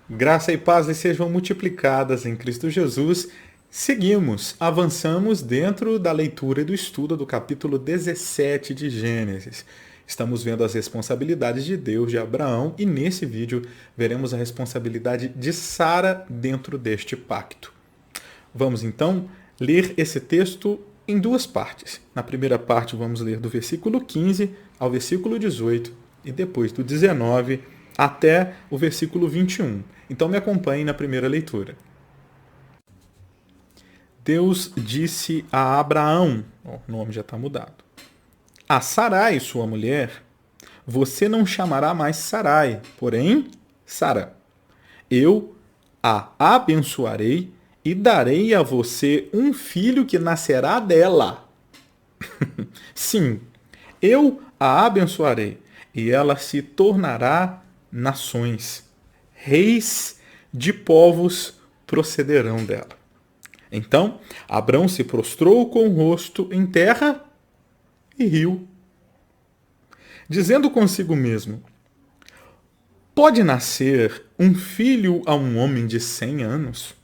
Graça e paz lhes sejam multiplicadas em Cristo Jesus. Seguimos, avançamos dentro da leitura e do estudo do capítulo 17 de Gênesis. Estamos vendo as responsabilidades de Deus de Abraão e nesse vídeo veremos a responsabilidade de Sara dentro deste pacto. Vamos então ler esse texto em duas partes. Na primeira parte vamos ler do versículo 15 ao versículo 18 e depois do 19 até o versículo 21. Então me acompanhe na primeira leitura. Deus disse a Abraão, o nome já está mudado, a Sarai, sua mulher, você não chamará mais Sarai, porém Sara. Eu a abençoarei e darei a você um filho que nascerá dela. Sim, eu a abençoarei e ela se tornará nações. Reis de povos procederão dela. Então, Abrão se prostrou com o rosto em terra e riu, dizendo consigo mesmo: pode nascer um filho a um homem de 100 anos?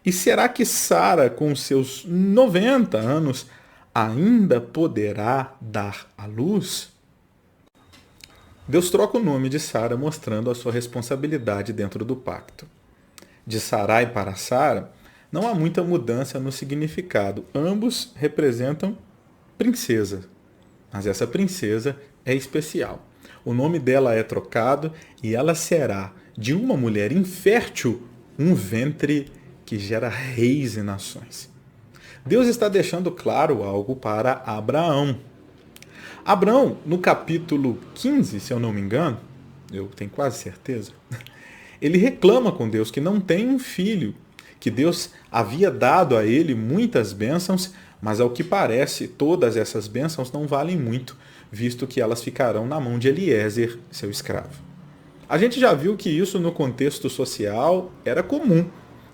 E será que Sara, com seus 90 anos, ainda poderá dar à luz? Deus troca o nome de Sara, mostrando a sua responsabilidade dentro do pacto. De Sarai para Sara, não há muita mudança no significado. Ambos representam princesa, mas essa princesa é especial. O nome dela é trocado e ela será, de uma mulher infértil, um ventre que gera reis e nações. Deus está deixando claro algo para Abraão. Abraão, no capítulo 15, se eu não me engano, eu tenho quase certeza, ele reclama com Deus que não tem um filho, que Deus havia dado a ele muitas bênçãos, mas ao que parece, todas essas bênçãos não valem muito, visto que elas ficarão na mão de Eliezer, seu escravo. A gente já viu que isso no contexto social era comum,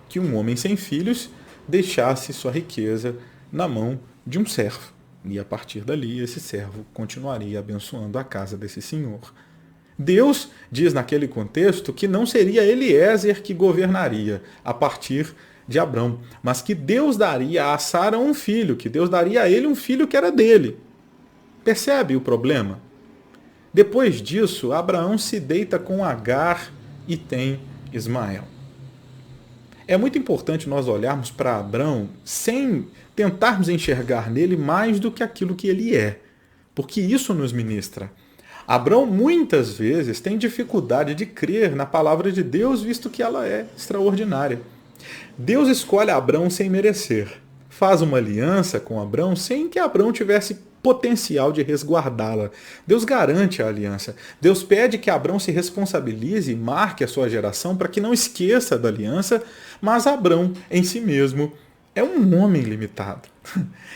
que um homem sem filhos deixasse sua riqueza na mão de um servo. E a partir dali, esse servo continuaria abençoando a casa desse senhor. Deus diz naquele contexto que não seria Eliezer que governaria a partir de Abrão, mas que Deus daria a Sara um filho, que Deus daria a ele um filho que era dele. Percebe o problema? Depois disso, Abraão se deita com Agar e tem Ismael. É muito importante nós olharmos para Abrão sem tentarmos enxergar nele mais do que aquilo que ele é, porque isso nos ministra. Abrão muitas vezes tem dificuldade de crer na palavra de Deus, visto que ela é extraordinária. Deus escolhe Abrão sem merecer, faz uma aliança com Abrão sem que Abrão tivesse potencial de resguardá-la. Deus garante a aliança. Deus pede que Abrão se responsabilize e marque a sua geração para que não esqueça da aliança, mas Abrão, em si mesmo, é um homem limitado.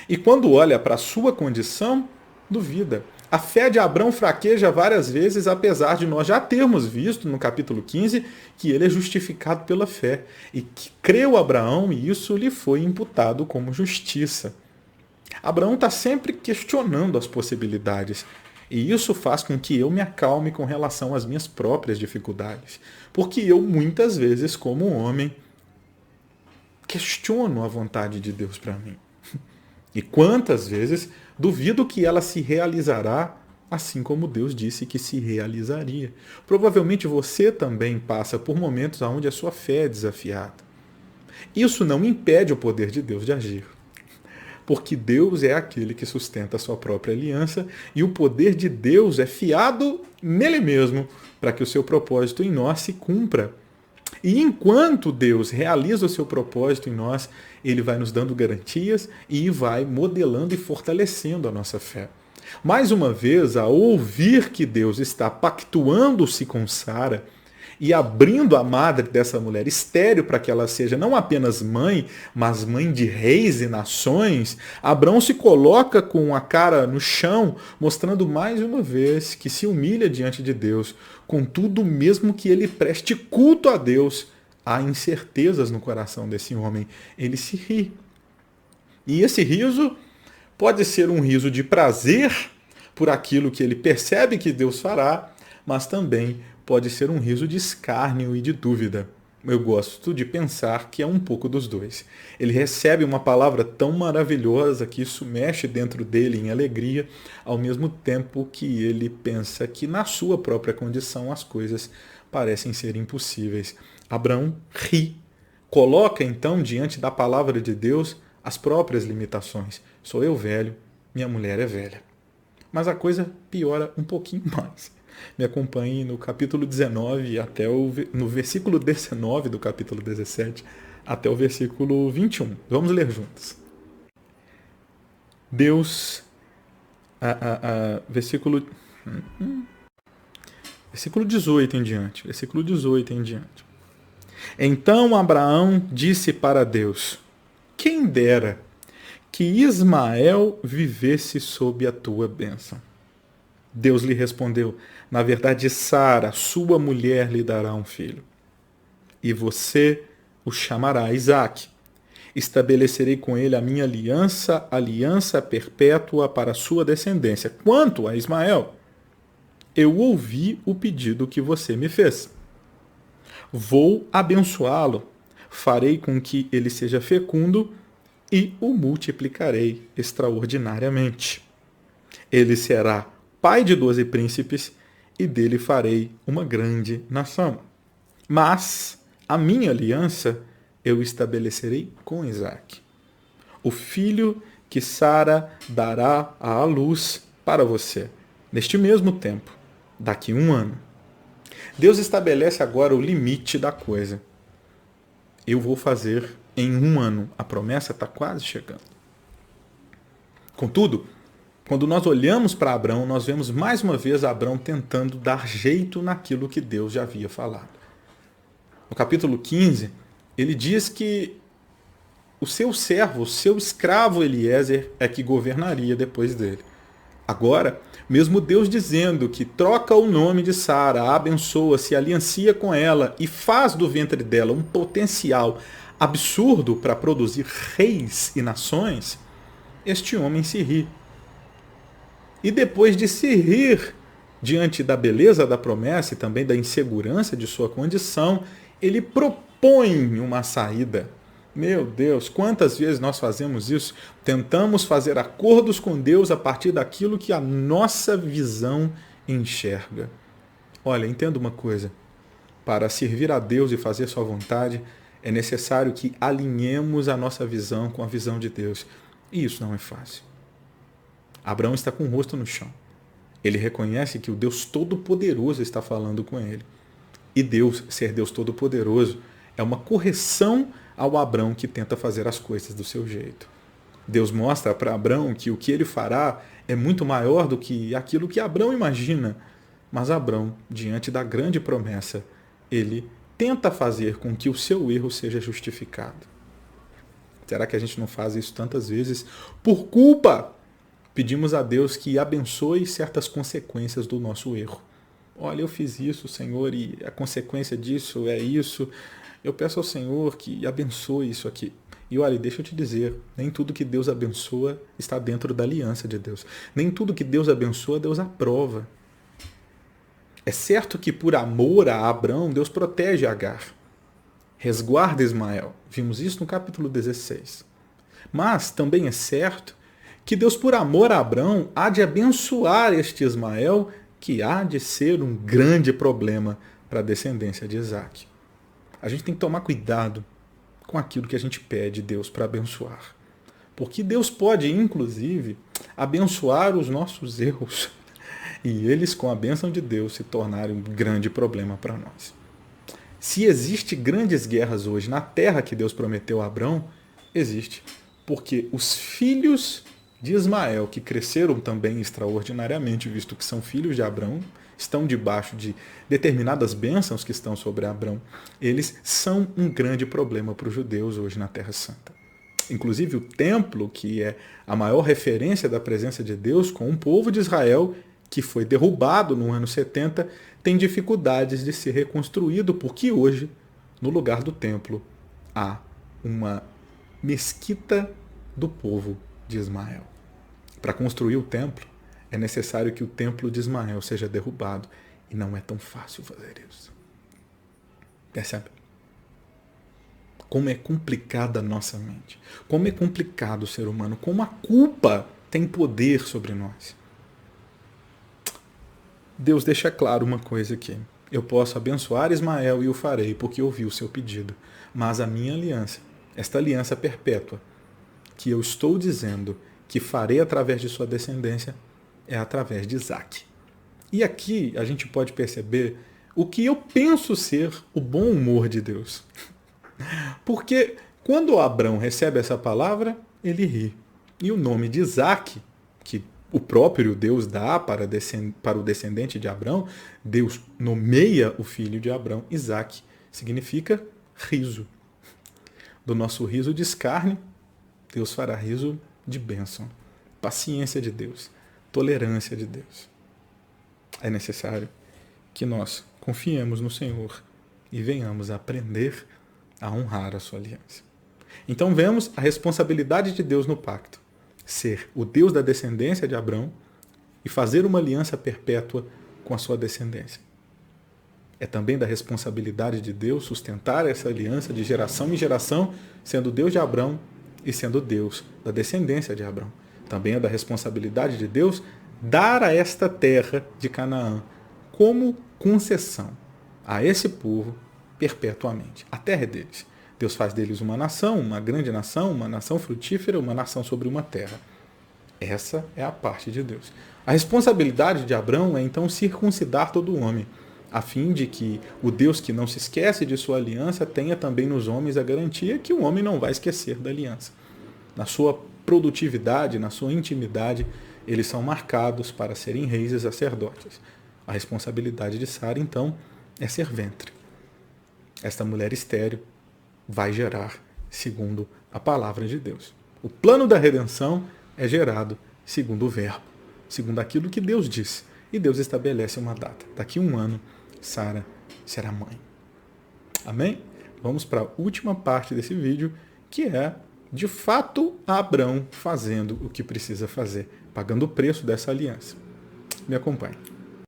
E quando olha para a sua condição, duvida. A fé de Abrão fraqueja várias vezes, apesar de nós já termos visto no capítulo 15 que ele é justificado pela fé e que creu Abraão e isso lhe foi imputado como justiça. Abraão está sempre questionando as possibilidades e isso faz com que eu me acalme com relação às minhas próprias dificuldades, porque eu muitas vezes, como homem, questiono a vontade de Deus para mim. E quantas vezes duvido que ela se realizará assim como Deus disse que se realizaria. Provavelmente você também passa por momentos onde a sua fé é desafiada. Isso não impede o poder de Deus de agir. Porque Deus é aquele que sustenta a sua própria aliança e o poder de Deus é fiado nele mesmo para que o seu propósito em nós se cumpra. E enquanto Deus realiza o seu propósito em nós, ele vai nos dando garantias e vai modelando e fortalecendo a nossa fé. Mais uma vez, ao ouvir que Deus está pactuando-se com Sara e abrindo a madre dessa mulher estéril para que ela seja não apenas mãe, mas mãe de reis e nações, Abrão se coloca com a cara no chão, mostrando mais uma vez que se humilha diante de Deus. Contudo, mesmo que ele preste culto a Deus, há incertezas no coração desse homem. Ele se ri. E esse riso pode ser um riso de prazer por aquilo que ele percebe que Deus fará, mas também pode ser um riso de escárnio e de dúvida. Eu gosto de pensar que é um pouco dos dois. Ele recebe uma palavra tão maravilhosa que isso mexe dentro dele em alegria, ao mesmo tempo que ele pensa que na sua própria condição as coisas parecem ser impossíveis. Abraão ri, coloca então diante da palavra de Deus as próprias limitações. Sou eu velho, minha mulher é velha. Mas a coisa piora um pouquinho mais. Me acompanhe no capítulo 19, no versículo 19 do capítulo 17, até o versículo 21. Vamos ler juntos. Deus, versículo 18 em diante. Versículo 18 em diante. Então Abraão disse para Deus: quem dera que Ismael vivesse sob a tua bênção. Deus lhe respondeu: na verdade, Sara, sua mulher, lhe dará um filho. E você o chamará Isaque. Estabelecerei com ele a minha aliança, aliança perpétua para a sua descendência. Quanto a Ismael, eu ouvi o pedido que você me fez. Vou abençoá-lo, farei com que ele seja fecundo e o multiplicarei extraordinariamente. Ele será pai de 12 príncipes, e dele farei uma grande nação. Mas a minha aliança eu estabelecerei com Isaque, o filho que Sara dará à luz para você, neste mesmo tempo, daqui 1 ano. Deus estabelece agora o limite da coisa. Eu vou fazer em 1 ano. A promessa está quase chegando. Contudo, quando nós olhamos para Abrão, nós vemos mais uma vez Abrão tentando dar jeito naquilo que Deus já havia falado. No capítulo 15, ele diz que o seu servo, o seu escravo Eliezer é que governaria depois dele. Agora, mesmo Deus dizendo que troca o nome de Sara, a abençoa, se aliancia com ela e faz do ventre dela um potencial absurdo para produzir reis e nações, este homem se ri. E depois de se rir diante da beleza da promessa e também da insegurança de sua condição, ele propõe uma saída. Meu Deus, quantas vezes nós fazemos isso? Tentamos fazer acordos com Deus a partir daquilo que a nossa visão enxerga. Olha, entenda uma coisa. Para servir a Deus e fazer sua vontade, é necessário que alinhemos a nossa visão com a visão de Deus. E isso não é fácil. Abraão está com o rosto no chão. Ele reconhece que o Deus Todo-Poderoso está falando com ele. E Deus, ser Deus Todo-Poderoso, é uma correção ao Abrão que tenta fazer as coisas do seu jeito. Deus mostra para Abrão que o que ele fará é muito maior do que aquilo que Abrão imagina. Mas Abrão, diante da grande promessa, ele tenta fazer com que o seu erro seja justificado. Será que a gente não faz isso tantas vezes por culpa? Pedimos a Deus que abençoe certas consequências do nosso erro. Olha, eu fiz isso, Senhor, e a consequência disso é isso. Eu peço ao Senhor que abençoe isso aqui. E olha, deixa eu te dizer, nem tudo que Deus abençoa está dentro da aliança de Deus. Nem tudo que Deus abençoa, Deus aprova. É certo que por amor a Abrão, Deus protege Agar. Resguarda Ismael. Vimos isso no capítulo 16. Mas também é certo que Deus, por amor a Abrão, há de abençoar este Ismael, que há de ser um grande problema para a descendência de Isaque. A gente tem que tomar cuidado com aquilo que a gente pede Deus para abençoar. Porque Deus pode, inclusive, abençoar os nossos erros e eles, com a bênção de Deus, se tornarem um grande problema para nós. Se existe grandes guerras hoje na terra que Deus prometeu a Abrão, existe porque os filhos de Ismael, que cresceram também extraordinariamente, visto que são filhos de Abrão, estão debaixo de determinadas bênçãos que estão sobre Abrão, eles são um grande problema para os judeus hoje na Terra Santa. Inclusive o templo, que é a maior referência da presença de Deus com o povo de Israel, que foi derrubado no ano 70, tem dificuldades de ser reconstruído, porque hoje, no lugar do templo, há uma mesquita do povo de Ismael. Para construir o templo, é necessário que o templo de Ismael seja derrubado. E não é tão fácil fazer isso. Percebe? Como é complicada a nossa mente. Como é complicado o ser humano. Como a culpa tem poder sobre nós. Deus deixa claro uma coisa aqui. Eu posso abençoar Ismael e o farei, porque ouvi o seu pedido. Mas a minha aliança, esta aliança perpétua, que eu estou dizendo que farei através de sua descendência, é através de Isaac. E aqui a gente pode perceber o que eu penso ser o bom humor de Deus. Porque quando Abrão recebe essa palavra, ele ri. E o nome de Isaac, que o próprio Deus dá para o descendente de Abrão, Deus nomeia o filho de Abrão, Isaac, significa riso. Do nosso riso de escárnio, Deus fará riso de bênção. Paciência de Deus, tolerância de Deus. É necessário que nós confiemos no Senhor e venhamos a aprender a honrar a sua aliança. Então vemos a responsabilidade de Deus no pacto. Ser o Deus da descendência de Abrão e fazer uma aliança perpétua com a sua descendência. É também da responsabilidade de Deus sustentar essa aliança de geração em geração, sendo Deus de Abrão e sendo Deus da descendência de Abrão. Também é da responsabilidade de Deus dar a esta terra de Canaã como concessão a esse povo perpetuamente. A terra é deles. Deus faz deles uma nação, uma grande nação, uma nação frutífera, uma nação sobre uma terra. Essa é a parte de Deus. A responsabilidade de Abrão é então circuncidar todo o homem, a fim de que o Deus que não se esquece de sua aliança tenha também nos homens a garantia que o homem não vai esquecer da aliança. Na sua produtividade, na sua intimidade, eles são marcados para serem reis e sacerdotes. A responsabilidade de Sara, então, é ser ventre. Esta mulher estéril vai gerar segundo a palavra de Deus. O plano da redenção é gerado segundo o verbo, segundo aquilo que Deus disse. E Deus estabelece uma data. Daqui a 1 ano, Sara será mãe. Amém? Vamos para a última parte desse vídeo, que é, de fato, Abrão fazendo o que precisa fazer, pagando o preço dessa aliança. Me acompanhe.